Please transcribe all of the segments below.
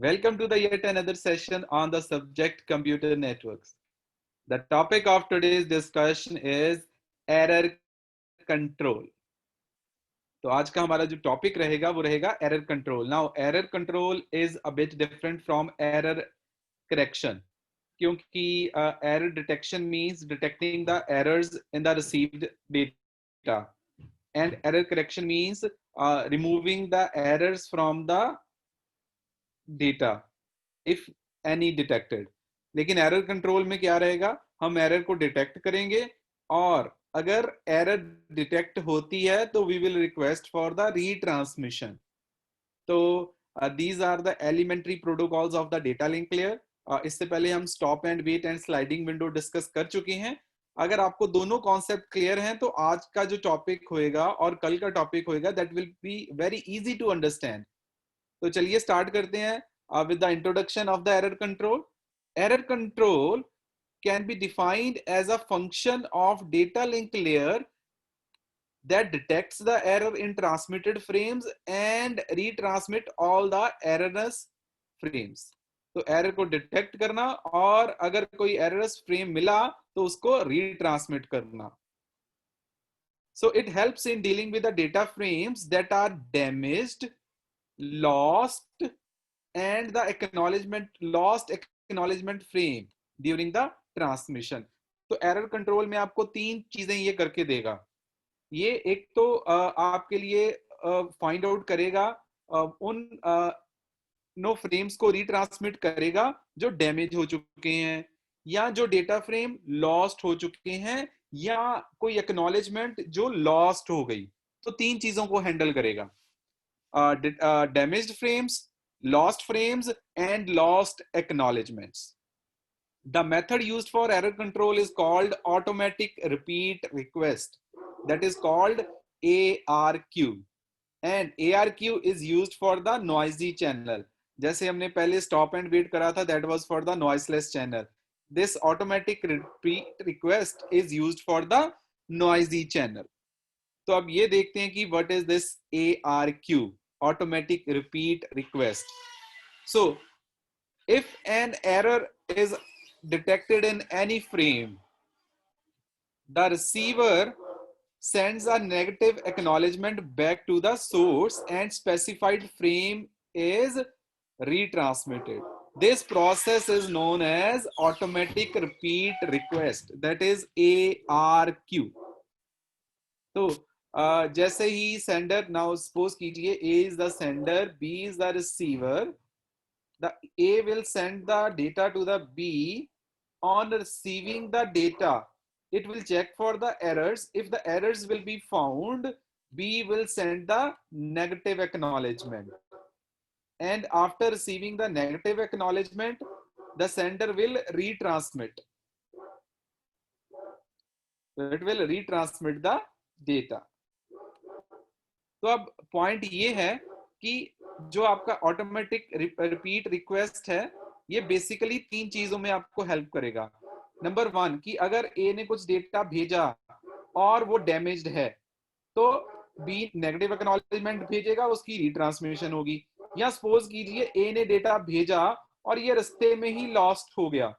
Welcome to the yet another session on the subject computer networks. The topic of today's discussion is error control. तो आज का हमारा जो topic रहेगा वो रहेगा error control. Now error control is a bit different from error correction क्योंकि error detection means detecting the errors in the received data and error correction means removing the errors from the data if any detected. लेकिन error control में क्या रहेगा, हम error को detect करेंगे और अगर एरर डिटेक्ट होती है तो we will request for the retransmission. तो these are the elementary protocols of the data link layer. इससे पहले हम stop and wait and sliding window discuss कर चुके हैं. अगर आपको दोनों कॉन्सेप्ट क्लियर हैं तो आज का जो टॉपिक होएगा और कल का टॉपिक होएगा that will be very easy to understand. तो चलिए स्टार्ट करते हैं with the introduction of the error control. Error control can be defined as a function of data link layer that detects the error in transmitted frames and retransmit all the erroneous frames. तो error को detect करना और अगर कोई errors frame मिला तो उसको retransmit करना. So it helps in dealing with the data frames that are damaged, lost, and the lost acknowledgement frame during the transmission. तो एरर कंट्रोल में आपको तीन चीजें ये करके देगा. ये एक तो आपके लिए फाइंड आउट करेगा उन नो फ्रेम्स को रीट्रांसमिट करेगा जो डैमेज हो चुके हैं या जो डेटा फ्रेम लॉस्ट हो चुके हैं या कोई एक्नॉलेजमेंट जो लॉस्ट हो गई. तो तीन चीजों को हैंडल करेगा, damaged frames, lost frames and lost acknowledgements. The method used for error control is called automatic repeat request, that is called ARQ, and ARQ is used for the noisy channel. जैसे हमने पहले stop and wait करा था, that was for the noiseless channel. This automatic repeat request is used for the noisy channel. तो अब ये देखते हैं कि what is this ARQ, automatic repeat request. So if an error is detected in any frame, the receiver sends a negative acknowledgement back to the source and specified frame is retransmitted. This process is known as automatic repeat request, that is ARQ. तो जैसे ही sender, now suppose कीजिए A is the sender, B is the receiver. The A will send the data to the B. On receiving the data, it will check for the errors. If the errors will be found, B will send the negative acknowledgement. And after receiving the negative acknowledgement, the sender will retransmit. It will retransmit the data. तो अब point ये है कि जो आपका automatic repeat request है ये basically तीन चीजों में आपको हेल्प करेगा. नंबर वन, कि अगर ए ने कुछ डेटा भेजा और वो डैमेज्ड है तो बी नेगेटिव एक्नॉलेजमेंट भेजेगा, उसकी रीट्रांसमिशन होगी. या सपोज कीजिए ए ने डेटा भेजा और ये रास्ते में ही लॉस्ट हो गया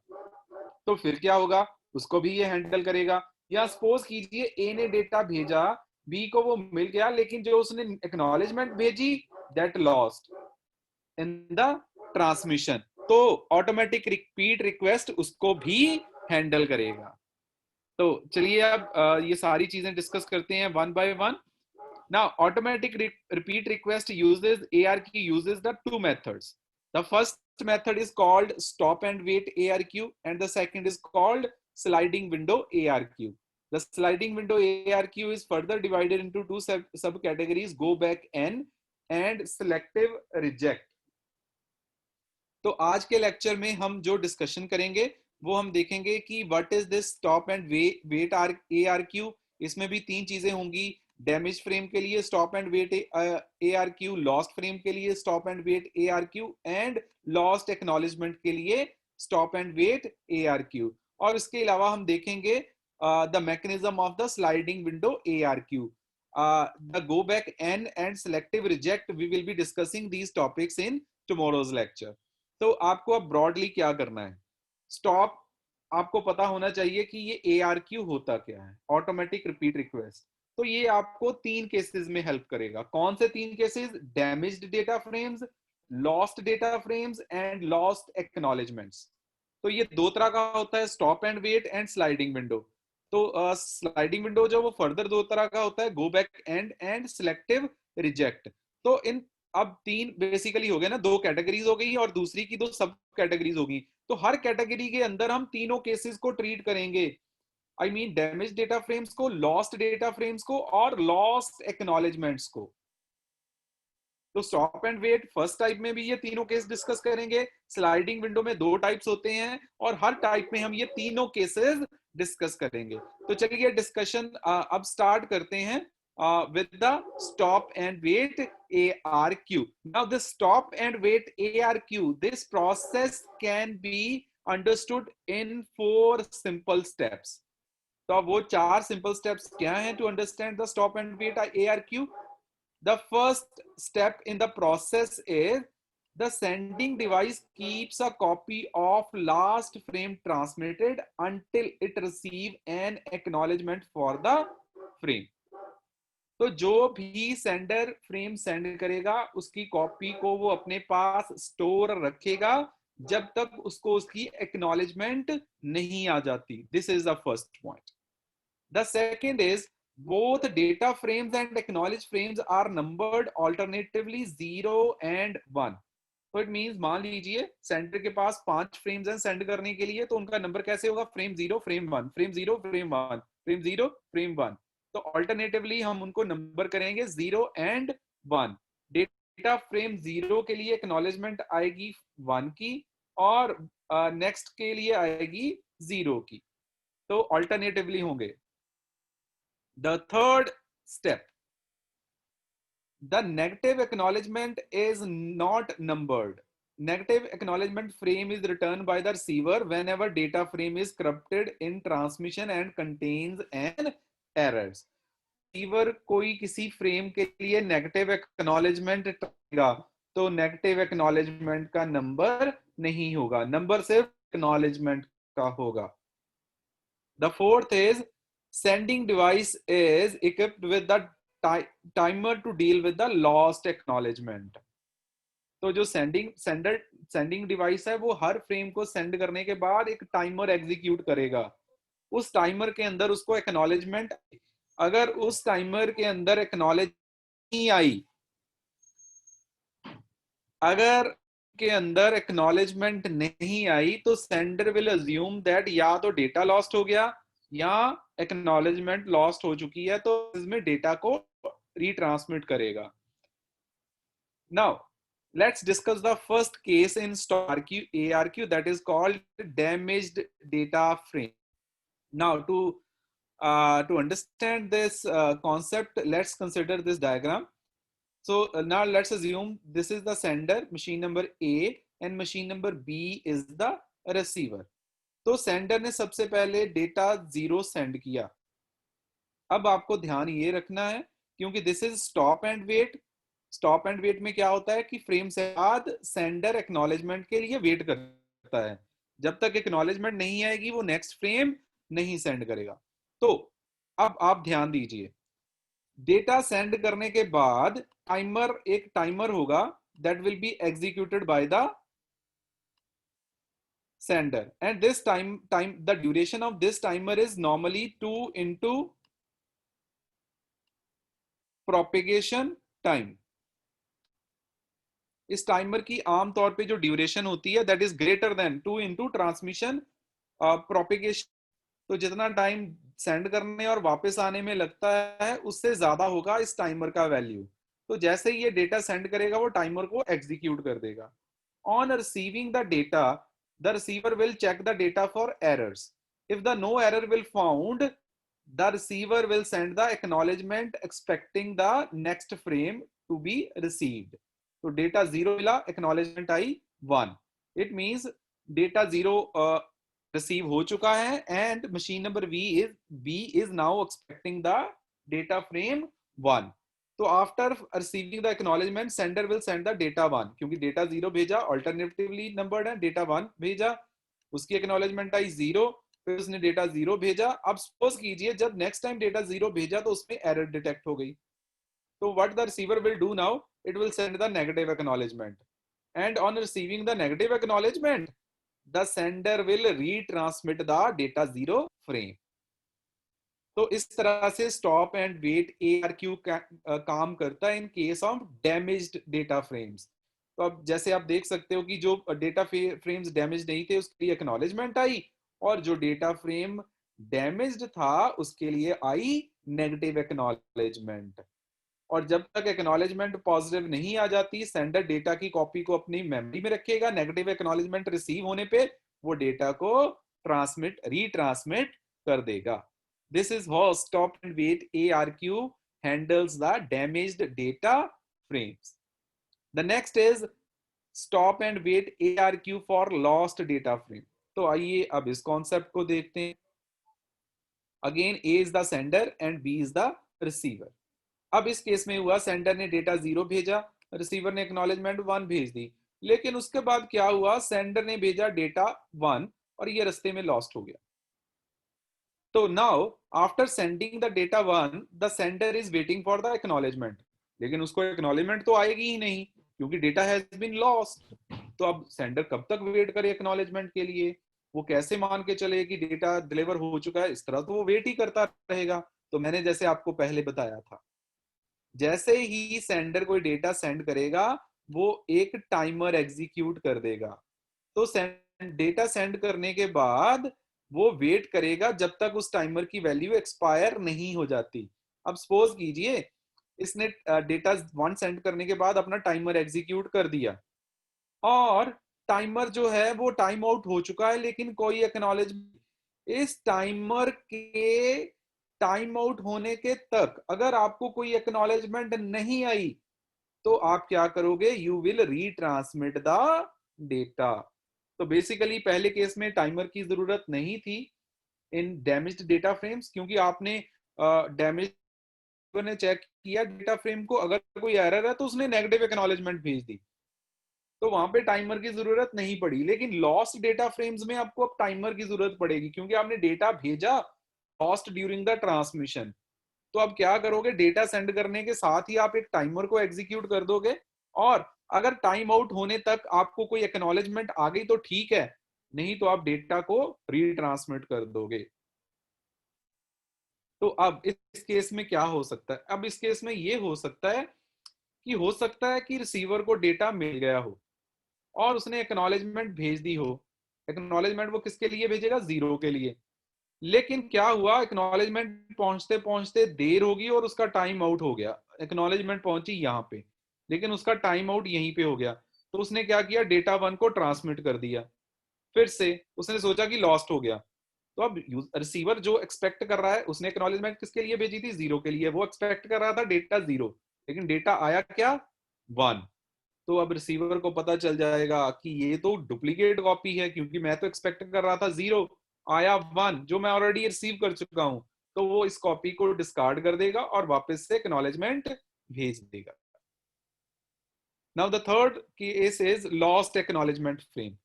तो फिर क्या होगा, उसको भी ये हैंडल करेगा. या सपोज कीजिए ए ने डेटा भेजा, बी को वो मिल गया लेकिन जो उसने एक्नॉलेजमेंट भेजी that lost in the transmission, तो ऑटोमेटिक रिपीट रिक्वेस्ट उसको भी हैंडल करेगा. तो चलिए अब ये सारी चीजें डिस्कस करते हैं one by one. Now automatic repeat request uses ARQ uses the two methods. The first method is called stop and wait ARQ and the second is called sliding window ARQ. The sliding window ARQ is further divided into two subcategories, go back N and selective reject. तो आज के lecture में हम जो discussion करेंगे वो हम देखेंगे कि what is this stop and wait ARQ. इसमें भी तीन चीजें होंगी, डैमेज फ्रेम के लिए stop and wait ARQ, lost frame के लिए stop and wait ARQ and lost acknowledgement के लिए स्टॉप एंड वेट ARQ. और इसके अलावा हम देखेंगे the mechanism of the sliding window ARQ. The go back N and selective reject, we will be discussing these topics in tomorrow's lecture. तो आपको अब ब्रॉडली क्या करना है, स्टॉप आपको पता होना चाहिए कि ये ARQ होता क्या है, ऑटोमेटिक रिपीट रिक्वेस्ट। तो ये आपको 3 केसेस में हेल्प करेगा। कौन से 3 cases? Damaged data frames, lost data frames and lost acknowledgements. तो ये 2 तरह का होता है, stop and wait and sliding window. तो स्लाइडिंग विंडो जो वो फर्दर 2 तरह का होता है, go back and selective reject. तो इन अब 3 बेसिकली हो गए ना, 2 कैटेगरीज हो गई और दूसरी की 2 सब कैटेगरीज होगी। तो हर कैटेगरी के अंदर हम तीनों केसेस को ट्रीट करेंगे। I mean damage data frames को, लॉस्ट डेटा फ्रेम्स को और लॉस्ट एक्नॉलेजमेंट्स को। तो stop and wait first type में भी ये तीनों केस डिस्कस करेंगे। स्लाइडिंग विंडो में 2 टाइप्स होते हैं और हर टाइप में हम ये तीनों केसेस डिस्कस करेंगे। तो चलिए डिस्कशन अब स्टार्ट करते हैं with the stop and wait ARQ. Now the stop and wait ARQ, this process can be understood in 4 simple steps. तो अब वो 4 simple steps क्या हैं to understand the stop and wait ARQ? The first step in the process is the sending device keeps a copy of last frame transmitted until it receive an acknowledgement for the frame. तो जो भी sender frame send करेगा उसकी copy को वो अपने पास store रखेगा जब तक उसको उसकी एक्नॉलेजमेंट नहीं आ जाती। This is the first point. The second is both data frames and acknowledge frames are numbered alternatively 0 and 1. तो इट मींस मान लीजिए सेंडर के पास 5 फ्रेम्स हैं सेंड करने के लिए, तो उनका नंबर कैसे होगा? Frame 0 frame 1, frame 0 frame 1, frame 0 frame 1। तो ऑल्टरनेटिवली हम उनको नंबर करेंगे 0 एंड 1। डेटा फ्रेम 0 के लिए एक्नॉलेजमेंट आएगी 1 की और नेक्स्ट के लिए आएगी 0 की। तो ऑल्टरनेटिवली होंगे। The third step, the negative acknowledgement is not numbered. Negative acknowledgement frame is returned by the receiver whenever data frame is corrupted in transmission and contains an errors. Receiver कोई किसी frame के लिए negative acknowledgement करेगा तो negative acknowledgement का number नहीं होगा, number सिर्फ एक्नॉलेजमेंट का होगा। The fourth is sending device is equipped with the timer to deal with the lost acknowledgement. तो जो सेंडिंग डिवाइस है वो हर फ्रेम को सेंड करने के बाद एक टाइमर एग्जीक्यूट करेगा। उस टाइमर के अंदर उसको एक्नॉलेजमेंट, अगर उस टाइमर के अंदर एक्नॉलेज नहीं आई, अगर के अंदर एक्नॉलेजमेंट नहीं आई तो सेंडर विल अज्यूम दैट या तो डेटा लॉस्ट हो गया या एक्नॉलेजमेंट लॉस्ट हो चुकी है, तो इसमें डेटा को रीट्रांसमिट करेगा। Now let's discuss the first case in ARQ that is called damaged data frame. Now to understand this concept, let's consider this diagram. So now let's assume this is the sender, machine number A, and machine number B is the receiver. तो sender ने सबसे पहले data 0 send किया। अब आपको ध्यान ये रखना है क्योंकि this is stop and wait. Stop and wait में क्या होता है कि फ्रेम से बाद सेंडर एक्नॉलेजमेंट के लिए वेट करता है, जब तक एक्नॉलेजमेंट नहीं आएगी वो नेक्स्ट फ्रेम नहीं सेंड करेगा। तो अब आप ध्यान दीजिए, डेटा सेंड करने के बाद एक टाइमर होगा that will be executed by the sender, and this time the duration of this timer is normally 2 into propagation time. इस टाइमर की आमतौर पे जो ड्यूरेशन होती है that is greater than 2 into transmission propagation. तो जितना टाइम सेंड करने और वापस आने में लगता है उससे ज्यादा होगा इस टाइमर का वैल्यू। तो जैसे ही ये डेटा सेंड करेगा वो टाइमर को एग्जीक्यूट कर देगा। On receiving the data the receiver will check the data for errors. If the no error will found, the receiver will send the acknowledgement expecting the next frame to be received. So data 0 मिला, acknowledgement I 1. It means data 0 receive हो चुका है and machine number B is now expecting the data frame 1. तो after receiving the acknowledgement sender will send the data 1, क्योंकि data 0 भेजा, alternatively numbered है, data 1 भेजा, उसकी एक्नॉलेजमेंट आई 0, फिर उसने डेटा 0 भेजा। अब सपोज कीजिए जब नेक्स्ट टाइम डेटा 0 भेजा तो उसमें एरर डिटेक्ट हो गई, तो what the receiver will do now, it will send the negative acknowledgement, and on receiving the negative acknowledgement the sender will retransmit the data 0 frame. तो इस तरह से स्टॉप एंड वेट ARQ काम करता है in case of damaged data frames. तो अब जैसे आप देख सकते हो कि जो डेटा फ्रेम्स डैमेज नहीं थे उसके लिए एक्नॉलेजमेंट आई, और जो डेटा फ्रेम डैमेज्ड था उसके लिए आई नेगेटिव एक्नॉलेजमेंट। और जब तक एक्नॉलेजमेंट पॉजिटिव नहीं आ जाती, सेंडर डेटा की कॉपी को अपनी मेमोरी में रखेगा, नेगेटिव एक्नॉलेजमेंट रिसीव होने पे वो डेटा को रीट्रांसमिट कर देगा। This is how stop and wait ARQ handles the damaged data frames. The next is stop and wait ARQ for lost data frame. तो आइए अब इस कॉन्सेप्ट को देखते हैं। Again A is the sender and B is the receiver. अब इस case में हुआ सेंडर ने डेटा 0 भेजा, रिसीवर ने एक्नॉलेजमेंट 1 भेज दी, लेकिन उसके बाद क्या हुआ, सेंडर ने भेजा डेटा 1 और ये रास्ते में लॉस्ट हो गया। तो now after sending the data 1 the sender is waiting for the acknowledgement, लेकिन उसको एक्नॉलेजमेंट तो आएगी ही नहीं क्योंकि डेटा हैज बीन लॉस्ट। तो अब सेंडर कब तक वेट करे एक्नॉलेजमेंट के लिए, वो कैसे मान के चले कि डेटा डिलीवर हो चुका है, इस तरह तो वो वेट ही करता रहेगा। तो मैंने जैसे आपको पहले बताया था, जैसे ही सेंडर कोई डेटा सेंड करेगा वो एक टाइमर एग्जीक्यूट कर देगा। तो डेटा सेंड करने के बाद वो वेट करेगा जब तक उस टाइमर की वैल्यू एक्सपायर नहीं हो जाती। अब सपोज कीजिए इसने डेटा 1 सेंड करने के बाद अपना टाइमर एग्जीक्यूट कर दिया और टाइमर जो है वो टाइम आउट हो चुका है, लेकिन कोई एक्नॉलेजमेंट इस टाइमर के टाइम आउट होने के तक अगर आपको कोई एक्नॉलेजमेंट नहीं आई तो आप क्या करोगे, you will retransmit the data. तो बेसिकली पहले केस में टाइमर की जरूरत नहीं थी इन डैमेज्ड डेटा फ्रेम्स, क्योंकि आपने डैमेज ने चेक किया डेटा फ्रेम को, अगर कोई एरर है तो उसने नेगेटिव एक्नॉलेजमेंट भेज दी, तो वहां पे टाइमर की जरूरत नहीं पड़ी। लेकिन लॉस्ट डेटा फ्रेम्स में आपको अब टाइमर की जरूरत पड़ेगी, क्योंकि आपने डेटा भेजा लॉस्ट ड्यूरिंग द ट्रांसमिशन। तो अब क्या करोगे, डेटा सेंड करने के साथ ही आप एक टाइमर को एग्जीक्यूट कर दोगे, और अगर टाइम आउट होने तक आपको कोई एक्नॉलेजमेंट आ गई तो ठीक है, नहीं तो आप डेटा को रीट्रांसमिट कर दोगे। तो अब इस केस में क्या हो सकता है, अब इस केस में ये हो सकता है कि रिसीवर को डेटा मिल गया हो और उसने एक्नॉलेजमेंट भेज दी हो। एक्नॉलेजमेंट वो किसके लिए भेजेगा, 0 के लिए। लेकिन क्या हुआ, एक्नॉलेजमेंट पहुंचते पहुंचते देर होगी और उसका टाइम आउट हो गया। एक्नॉलेजमेंट पहुंची यहाँ पे, लेकिन उसका टाइम आउट यहीं पे हो गया। तो उसने क्या किया, डेटा 1 को ट्रांसमिट कर दिया, फिर से उसने सोचा कि लॉस्ट हो गया। तो अब रिसीवर जो एक्सपेक्ट कर रहा है, उसने एक्नॉलेजमेंट किसके लिए भेजी थी, 0 के लिए, वो एक्सपेक्ट कर रहा था डेटा 0, लेकिन डेटा आया क्या, 1। तो अब रिसीवर को पता चल जाएगा कि ये तो डुप्लीकेट कॉपी है, क्योंकि मैं तो एक्सपेक्ट कर रहा था 0, आया 1 जो मैं ऑलरेडी रिसीव कर चुका हूं। तो वो इस कॉपी को डिस्कार्ड कर देगा और वापस से एक्नॉलेजमेंट भेज देगा। Now the third case is lost acknowledgement frame.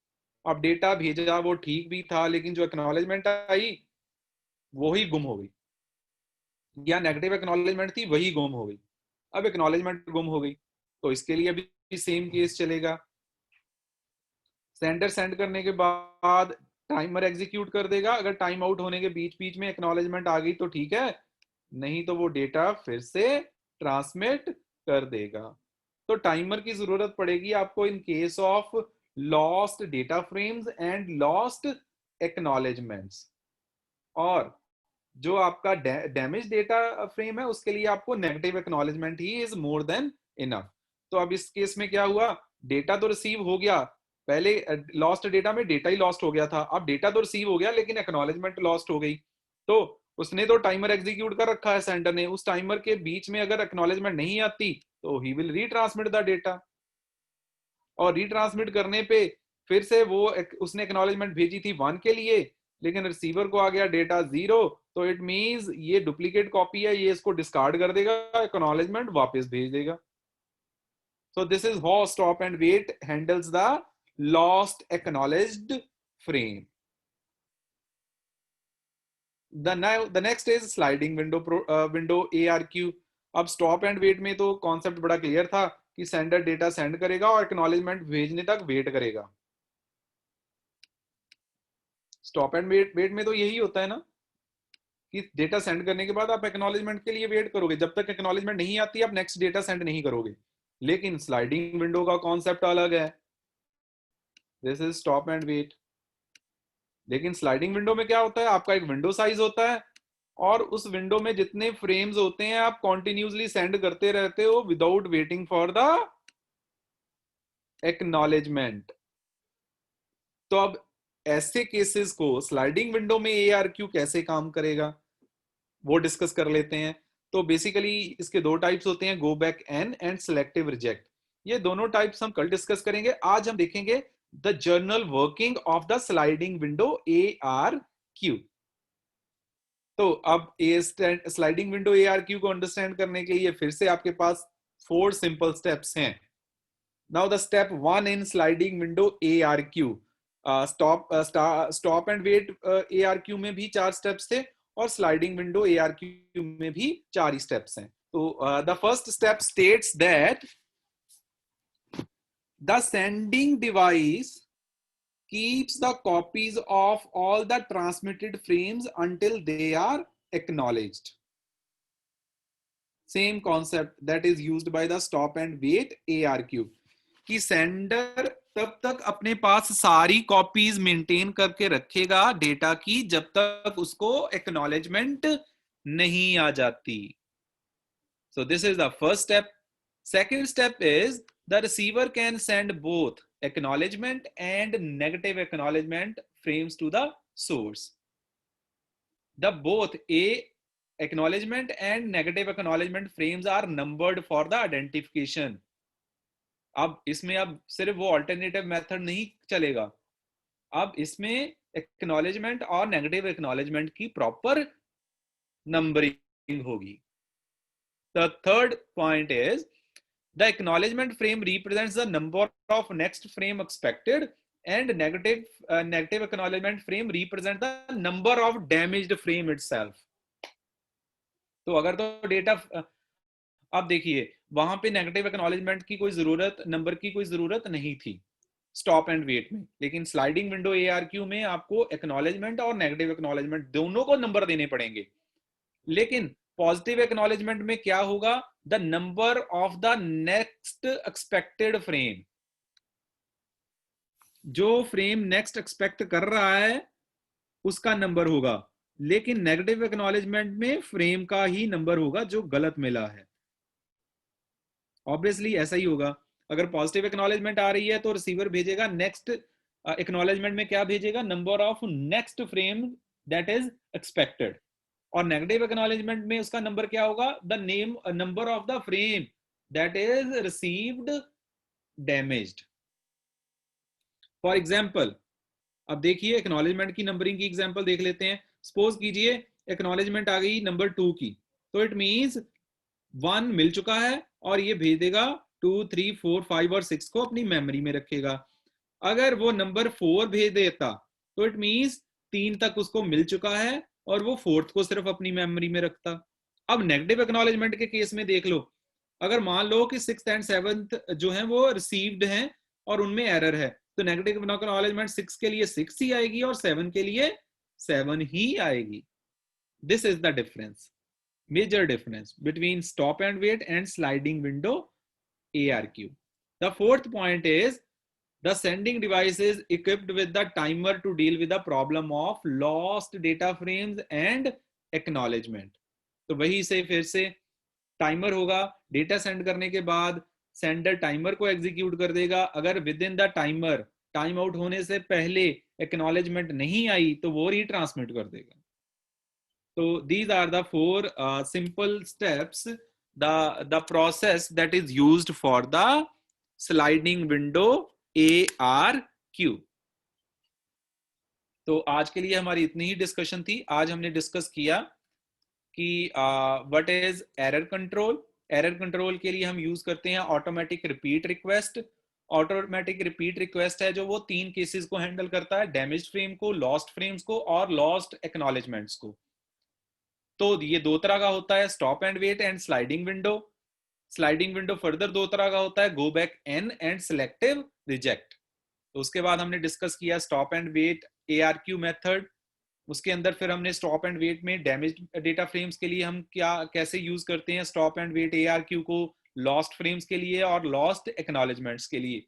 अब डेटा भेजा वो ठीक भी था, लेकिन जो एक्नॉलेजमेंट आई वो ही गुम हो गई, या नेगेटिव एक्नॉलेजमेंट थी वही गुम हो गई। अब एक्नॉलेजमेंट गुम हो गई तो इसके लिए भी सेम केस चलेगा। सेंडर सेंड करने के बाद टाइमर एग्जीक्यूट कर देगा, अगर टाइम आउट होने के बीच बीच में एक्नॉलेजमेंट आ गई तो ठीक है, नहीं तो वो डेटा फिर से ट्रांसमिट कर देगा। तो टाइमर की जरूरत पड़ेगी आपको in case of lost data frames and lost acknowledgements. और जो आपका डैमेज डेटा फ्रेम है उसके लिए आपको negative acknowledgement he is more than enough. तो अब इस केस में क्या हुआ, डेटा तो रिसीव हो गया, पहले लॉस्ट डेटा में डेटा ही लॉस्ट हो गया था, अब डेटा तो रिसीव हो गया लेकिन एक्नॉलेजमेंट लॉस्ट हो गई। तो उसने तो टाइमर एग्जीक्यूट कर रखा है सेंडर ने, उस टाइमर के बीच में अगर एक्नॉलेजमेंट नहीं आती तो he will retransmit the data, और रीट्रांसमिट करने पे फिर से वो उसने एक्नॉलेजमेंट भेजी थी 1 के लिए, लेकिन रिसीवर को आ गया डेटा 0, तो इट मींस ये डुप्लीकेट कॉपी है, ये इसको डिस्कार्ड कर देगा, एक्नॉलेजमेंट वापस भेज देगा. So this is how stop and wait handles the lost acknowledged frame. The next is sliding window ARQ. अब stop and wait में तो कॉन्सेप्ट बड़ा क्लियर था कि सेंडर डेटा सेंड करेगा और एक्नॉलेजमेंट भेजने तक वेट करेगा. स्टॉप एंड वेट में तो यही होता है ना कि डेटा सेंड करने के बाद आप एक्नॉलेजमेंट के लिए वेट करोगे, जब तक एक्नॉलेजमेंट नहीं आती आप नेक्स्ट डेटा सेंड नहीं करोगे. लेकिन स्लाइडिंग विंडो का कॉन्सेप्ट अलग है. This is stop and wait. लेकिन स्लाइडिंग विंडो में क्या होता है, आपका एक विंडो साइज होता है और उस विंडो में जितने फ्रेम्स होते हैं आप कॉन्टिन्यूसली सेंड करते रहते हो without waiting for the acknowledgement. तो अब ऐसे केसेस को स्लाइडिंग विंडो में ARQ कैसे काम करेगा वो डिस्कस कर लेते हैं. तो बेसिकली इसके दो टाइप्स होते हैं, go back N and selective reject. ये दोनों टाइप्स हम कल डिस्कस करेंगे. आज हम देखेंगे the general working of the sliding window ARQ. तो अब स्लाइडिंग विंडो ARQ को अंडरस्टैंड करने के लिए फिर से आपके पास 4 सिंपल स्टेप्स हैं. Now the step 1 in sliding window ARQ, stop and wait ARQ में भी 4 स्टेप्स थे और स्लाइडिंग विंडो ARQ में भी 4 ही स्टेप्स हैं. तो the first step states that the sending device keeps the copies of all the transmitted frames until they are acknowledged. Same concept that is used by the stop and wait ARQ. कि sender तब तक अपने पास सारी copies maintain करके रखेगा data की जब तक उसको एक्नॉलेजमेंट नहीं आ जाती. So this is the first step. Second step is the receiver can send both acknowledgement and negative acknowledgement frames to the source. The both acknowledgement and negative acknowledgement frames are numbered for the identification. अब इसमें अब सिर्फ वो alternative method नहीं चलेगा, अब इसमें acknowledgement और नेगेटिव एक्नॉलेजमेंट की प्रॉपर नंबरिंग होगी. The third point is the acknowledgement frame represents the number of next frame expected and negative acknowledgement frame represents the number of damaged frame itself. तो अगर तो डेटा आप देखिए वहां पे नेगेटिव एक्नॉलेजमेंट की कोई जरूरत, नंबर की कोई जरूरत नहीं थी स्टॉप एंड वेट में, लेकिन स्लाइडिंग विंडो ARQ में आपको एक्नॉलेजमेंट और नेगेटिव एक्नॉलेजमेंट दोनों को नंबर देने पड़ेंगे. लेकिन पॉजिटिव एक्नॉलेजमेंट में क्या होगा, the number of the next expected frame, जो फ्रेम नेक्स्ट एक्सपेक्ट कर रहा है उसका नंबर होगा. लेकिन नेगेटिव एक्नॉलेजमेंट में फ्रेम का ही नंबर होगा जो गलत मिला है. ऑब्वियसली ऐसा ही होगा. अगर पॉजिटिव एक्नॉलेजमेंट आ रही है तो रिसीवर भेजेगा नेक्स्ट एक्नॉलेजमेंट में क्या भेजेगा, number of next frame that is expected. और नेगेटिव एक्नॉलेजमेंट में उसका नंबर क्या होगा, the number of the frame that is received damaged. For example अब देखिए एक्नॉलेजमेंट की नंबरिंग की एग्जांपल देख लेते हैं. सपोज कीजिए एक्नॉलेजमेंट आ गई नंबर 2 की, तो इट मींस 1 मिल चुका है और ये भेज देगा 2, 3, 4, 5 और 6 को अपनी मेमोरी में रखेगा. अगर वो नंबर 4 भेज देता तो इट मींस 3 तक उसको मिल चुका है और वो 4th को सिर्फ अपनी मेमोरी में रखता. अब नेगेटिव एक्नॉलेजमेंट के केस में देख लो, अगर मान लो कि 6th एंड 7th जो है वो रिसीव्ड हैं और उनमें एरर है, तो नेगेटिव एक्नॉलेजमेंट 6 के लिए 6 ही आएगी और 7 के लिए 7 ही आएगी. This is the difference, major difference between stop and wait and sliding window ARQ. The fourth point is the sending device is equipped with the timer to deal with the problem of lost data frames and acknowledgement. तो वही से फिर से timer होगा, data send करने के बाद sender timer को एग्जीक्यूट कर देगा. अगर with in the timer time out होने से पहले एक्नॉलेजमेंट नहीं आई तो वो रीट्रांसमिट कर देगा. So these are the 4 simple steps, the process that is used for the sliding window ARQ. तो आज के लिए हमारी इतनी ही डिस्कशन थी। आज हमने डिस्कस किया कि what is error control. Error control के लिए हम यूज करते हैं automatic repeat request. Automatic repeat request है जो वो 3 केसेस को हैंडल करता है, डैमेज्ड फ्रेम को, लॉस्ट फ्रेम्स को और लॉस्ट एक्नॉलेजमेंट्स को। तो ये 2 तरह का होता है, stop and wait and sliding window. Sliding window further 2 तरह का होता है, go back N and selective reject. तो उसके बाद हमने डिस्कस किया stop and wait ARQ method. उसके अंदर फिर हमने स्टॉप एंड वेट में डैमेज डेटा फ्रेम्स के लिए हम क्या कैसे यूज करते हैं स्टॉप एंड वेट ARQ को, लॉस्ट फ्रेम्स के लिए और लॉस्ट एक्नॉलेजमेंट्स के लिए।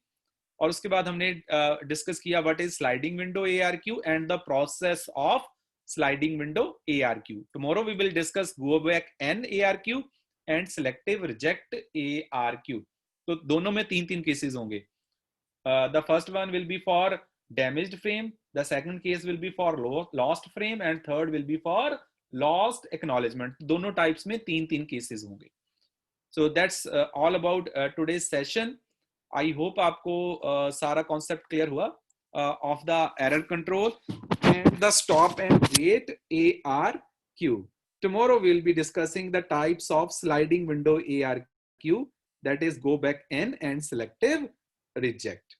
और उसके बाद हमने डिस्कस किया what is sliding window ARQ and the process of sliding window ARQ। Tomorrow we will discuss go back N ARQ and selective reject ARQ। तो दोनों में 3 केसेस होंगे। The first one will be for damaged frame, the second case will be for lost frame and third will be for lost acknowledgement। दोनों types में 3 cases होंगे। So that's all about today's session। I hope आपको सारा concept clear हुआ of the error control and the stop and wait ARQ। Tomorrow we'll be discussing the types of sliding window ARQ, that is go back N and selective reject।